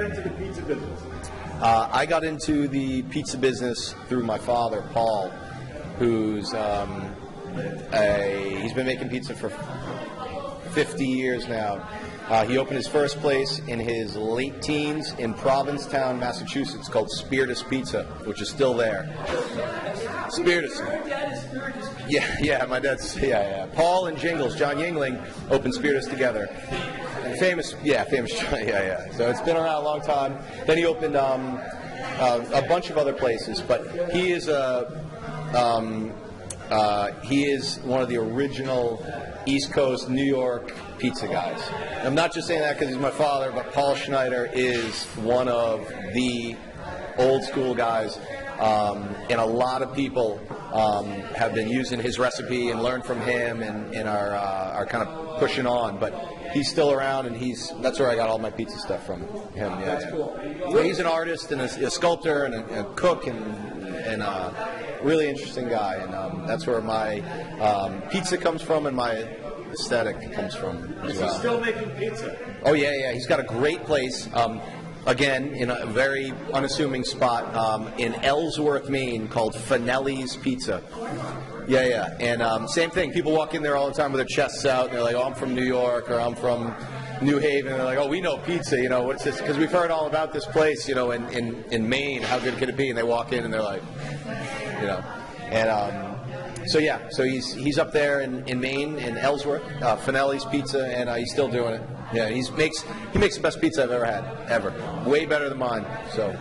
into the pizza business? I got into the pizza business through my father, Paul, who's he's been making pizza for 50 years now. He opened his first place in his late teens in Provincetown, Massachusetts, called Spiritus Pizza, which is still there. Spiritus. Yeah, my dad's, Paul and Jingles, John Yingling, opened Spiritus together. Famous. So it's been around a long time. Then he opened a bunch of other places, but he is one of the original East Coast New York pizza guys. I'm not just saying that because he's my father, but Paul Schneider is one of the old school guys, and a lot of people have been using his recipe and learned from him and are kind of pushing on. But he's still around, and that's where I got all my pizza stuff from him. Yeah. That's cool. So he's an artist and a sculptor and a cook and really interesting guy, and that's where my pizza comes from and my aesthetic comes from as Is well. he still making pizza? Oh yeah. He's got a great place. Again, in a very unassuming spot in Ellsworth, Maine, called Finelli's Pizza. Yeah. And same thing. People walk in there all the time with their chests out, and they're like, "Oh, I'm from New York," or "I'm from New Haven." And they're like, "Oh, we know pizza. What's this?" Because we've heard all about this place. In Maine, how good could it be? And they walk in, and they're like, So he's up there in Maine, in Ellsworth, Finelli's Pizza, and he's still doing it. Yeah, he makes the best pizza I've ever had, ever. Way better than mine. So,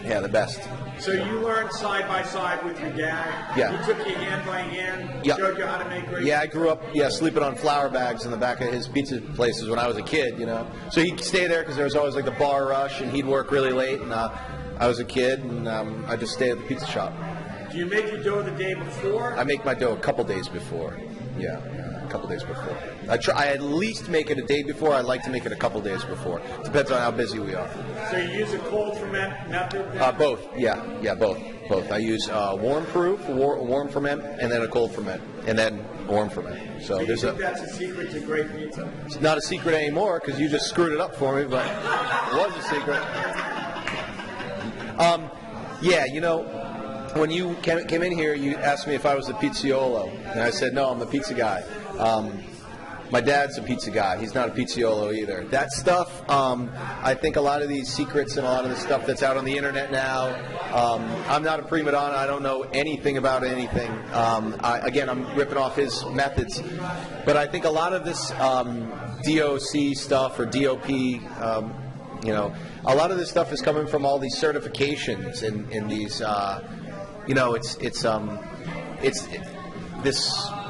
yeah, the best. So you learned side by side with your dad. Yeah. He took you hand by hand. Yeah. Showed you how to make great. Yeah, I grew up sleeping on flour bags in the back of his pizza places when I was a kid. So he'd stay there because there was always like the bar rush, and he'd work really late, and I was a kid, and I just stayed at the pizza shop. Do you make your dough the day before? I make my dough a couple days before. Yeah, a couple days before. I at least make it a day before. I like to make it a couple days before. Depends on how busy we are. So you use a cold ferment method? Both. Yeah, both. I use warm ferment, and then a cold ferment, and then warm ferment. So you think that's a secret to great pizza? It's not a secret anymore because you just screwed it up for me, but it was a secret. When you came in here, you asked me if I was a pizzaiolo, and I said, no, I'm the pizza guy. My dad's a pizza guy. He's not a pizzaiolo either. That stuff, I think a lot of these secrets and a lot of the stuff that's out on the internet now, I'm not a prima donna. I don't know anything about anything. I'm ripping off his methods. But I think a lot of this DOC stuff or DOP, a lot of this stuff is coming from all these certifications and these... it's this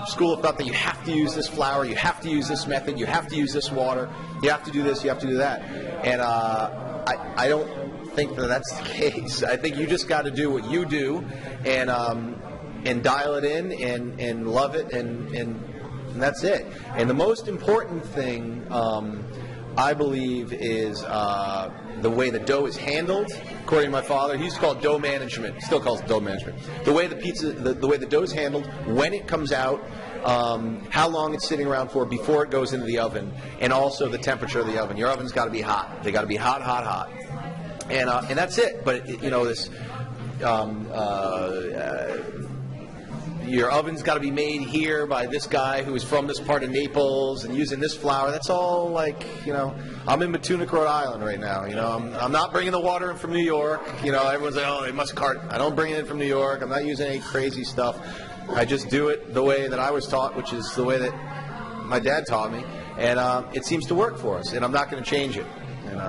school of thought that you have to use this flour, you have to use this method, you have to use this water, you have to do this, you have to do that. And I don't think that that's the case. I think you just got to do what you do and dial it in and love it and that's it. And the most important thing I believe is the way the dough is handled. According to my father, he used to call it dough management. He still calls it dough management. The way the way the dough is handled, when it comes out, how long it's sitting around for before it goes into the oven, and also the temperature of the oven. Your oven's got to be hot. They got to be hot, and that's it. But your oven's got to be made here by this guy who is from this part of Naples and using this flour. That's all I'm in Matunuck, Rhode Island right now. I'm not bringing the water in from New York. Everyone's like, oh, they must cart. I don't bring it in from New York. I'm not using any crazy stuff. I just do it the way that I was taught, which is the way that my dad taught me. And it seems to work for us, and I'm not going to change it. And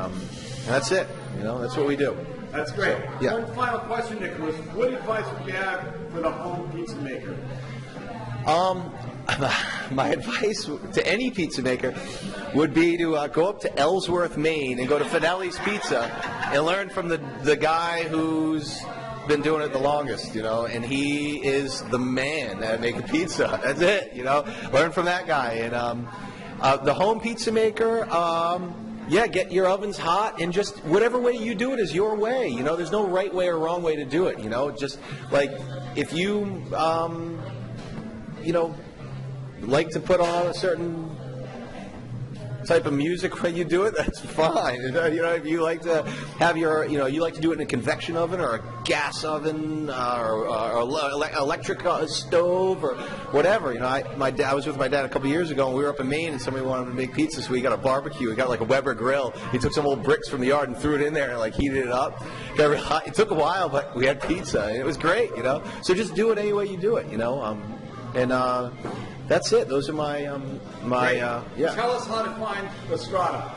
that's it. That's what we do. That's great. So, yeah. One final question, Nicholas. What advice would you have for the home pizza maker? My advice to any pizza maker would be to go up to Ellsworth, Maine, and go to Finelli's Pizza and learn from the guy who's been doing it the longest, and he is the man at making pizza. That's it, Learn from that guy. And the home pizza maker, get your ovens hot, and just whatever way you do it is your way. There's no right way or wrong way to do it. Just like if you, like to put on a certain type of music when you do it, that's fine. You know, if you like to have your, you like to do it in a convection oven or a gas oven or electric stove or whatever. I was with my dad a couple years ago, and we were up in Maine, and somebody wanted to make pizza, so we got a barbecue. We got like a Weber grill. He took some old bricks from the yard and threw it in there and like heated it up. Got real hot. It took a while, but we had pizza, and it was great. So just do it any way you do it. That's it. Those are my yeah. Tell us how to find the Strada.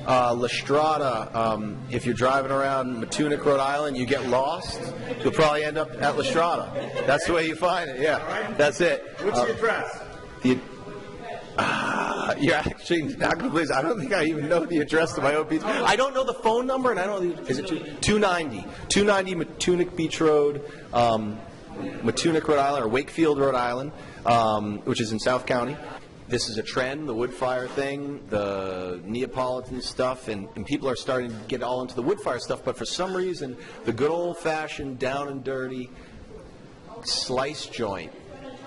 La Strada, if you're driving around Matunuck, Rhode Island, you get lost, you'll probably end up at La Strada. That's the way you find it, yeah. That's it. What's the address? You're actually not going to believe. I don't think I even know the address to my own pizza. I don't know the phone number, and I don't know. Is it 290 Matunuck Beach Road, Matunuck, Rhode Island, or Wakefield, Rhode Island, which is in South County. This is a trend, the wood fire thing, the Neapolitan stuff, and people are starting to get all into the wood fire stuff, but for some reason, the good old-fashioned, down and dirty slice joint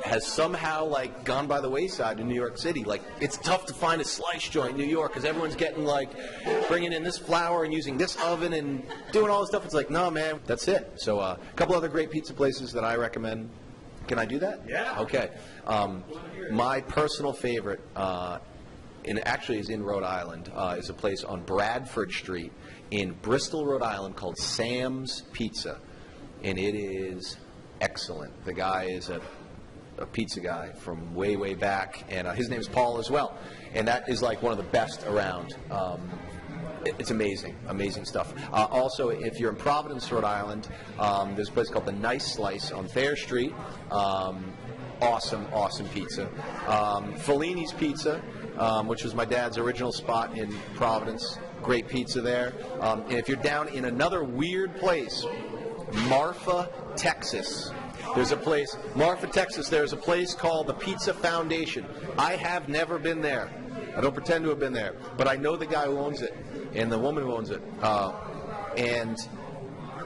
has somehow like gone by the wayside in New York City. Like, it's tough to find a slice joint in New York because everyone's getting like bringing in this flour and using this oven and doing all this stuff. It's like, no, man, that's it. So a couple other great pizza places that I recommend. Can I do that? Yeah. Okay. My personal favorite, and actually is in Rhode Island, is a place on Bradford Street in Bristol, Rhode Island called Sam's Pizza, and it is excellent. The guy is a pizza guy from way, way back, and his name is Paul as well, and that is like one of the best around. It's amazing, amazing stuff. Also, if you're in Providence, Rhode Island, there's a place called the Nice Slice on Thayer Street. Awesome, awesome pizza. Fellini's Pizza, which was my dad's original spot in Providence. Great pizza there. And if you're down in another weird place, Marfa, Texas. There's a place, Marfa, Texas, there's a place called the Pizza Foundation. I have never been there. I don't pretend to have been there, but I know the guy who owns it and the woman who owns it. And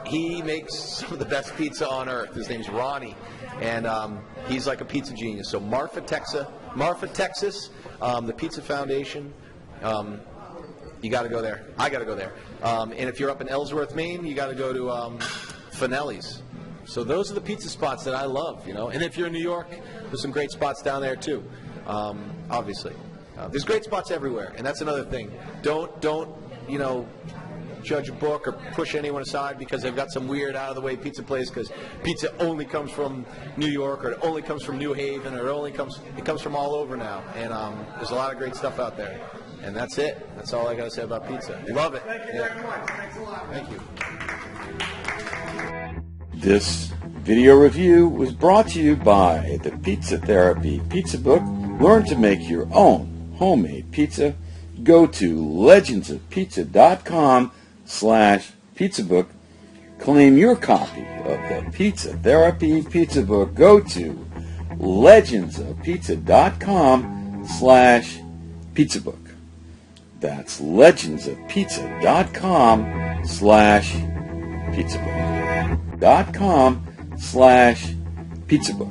he makes some of the best pizza on earth. His name's Ronnie, and he's like a pizza genius. So Marfa, Texas, the Pizza Foundation. You got to go there. I got to go there. And if you're up in Ellsworth, Maine, you got to go to Finelli's. So those are the pizza spots that I love, And if you're in New York, there's some great spots down there too, obviously. There's great spots everywhere, and that's another thing. Don't judge a book or push anyone aside because they've got some weird out-of-the-way pizza place because pizza only comes from New York or it only comes from New Haven or it comes from all over now. And there's a lot of great stuff out there. And that's it. That's all I got to say about pizza. Love it. Thank you very much. Thanks a lot. Thank you. This video review was brought to you by the Pizza Therapy Pizza Book. Learn to make your own homemade pizza. Go to legendsofpizza.com/pizza book. Claim your copy of the Pizza Therapy Pizza Book. Go to legendsofpizza.com/pizza book. That's legendsofpizza.com/pizza book. .com/pizza book.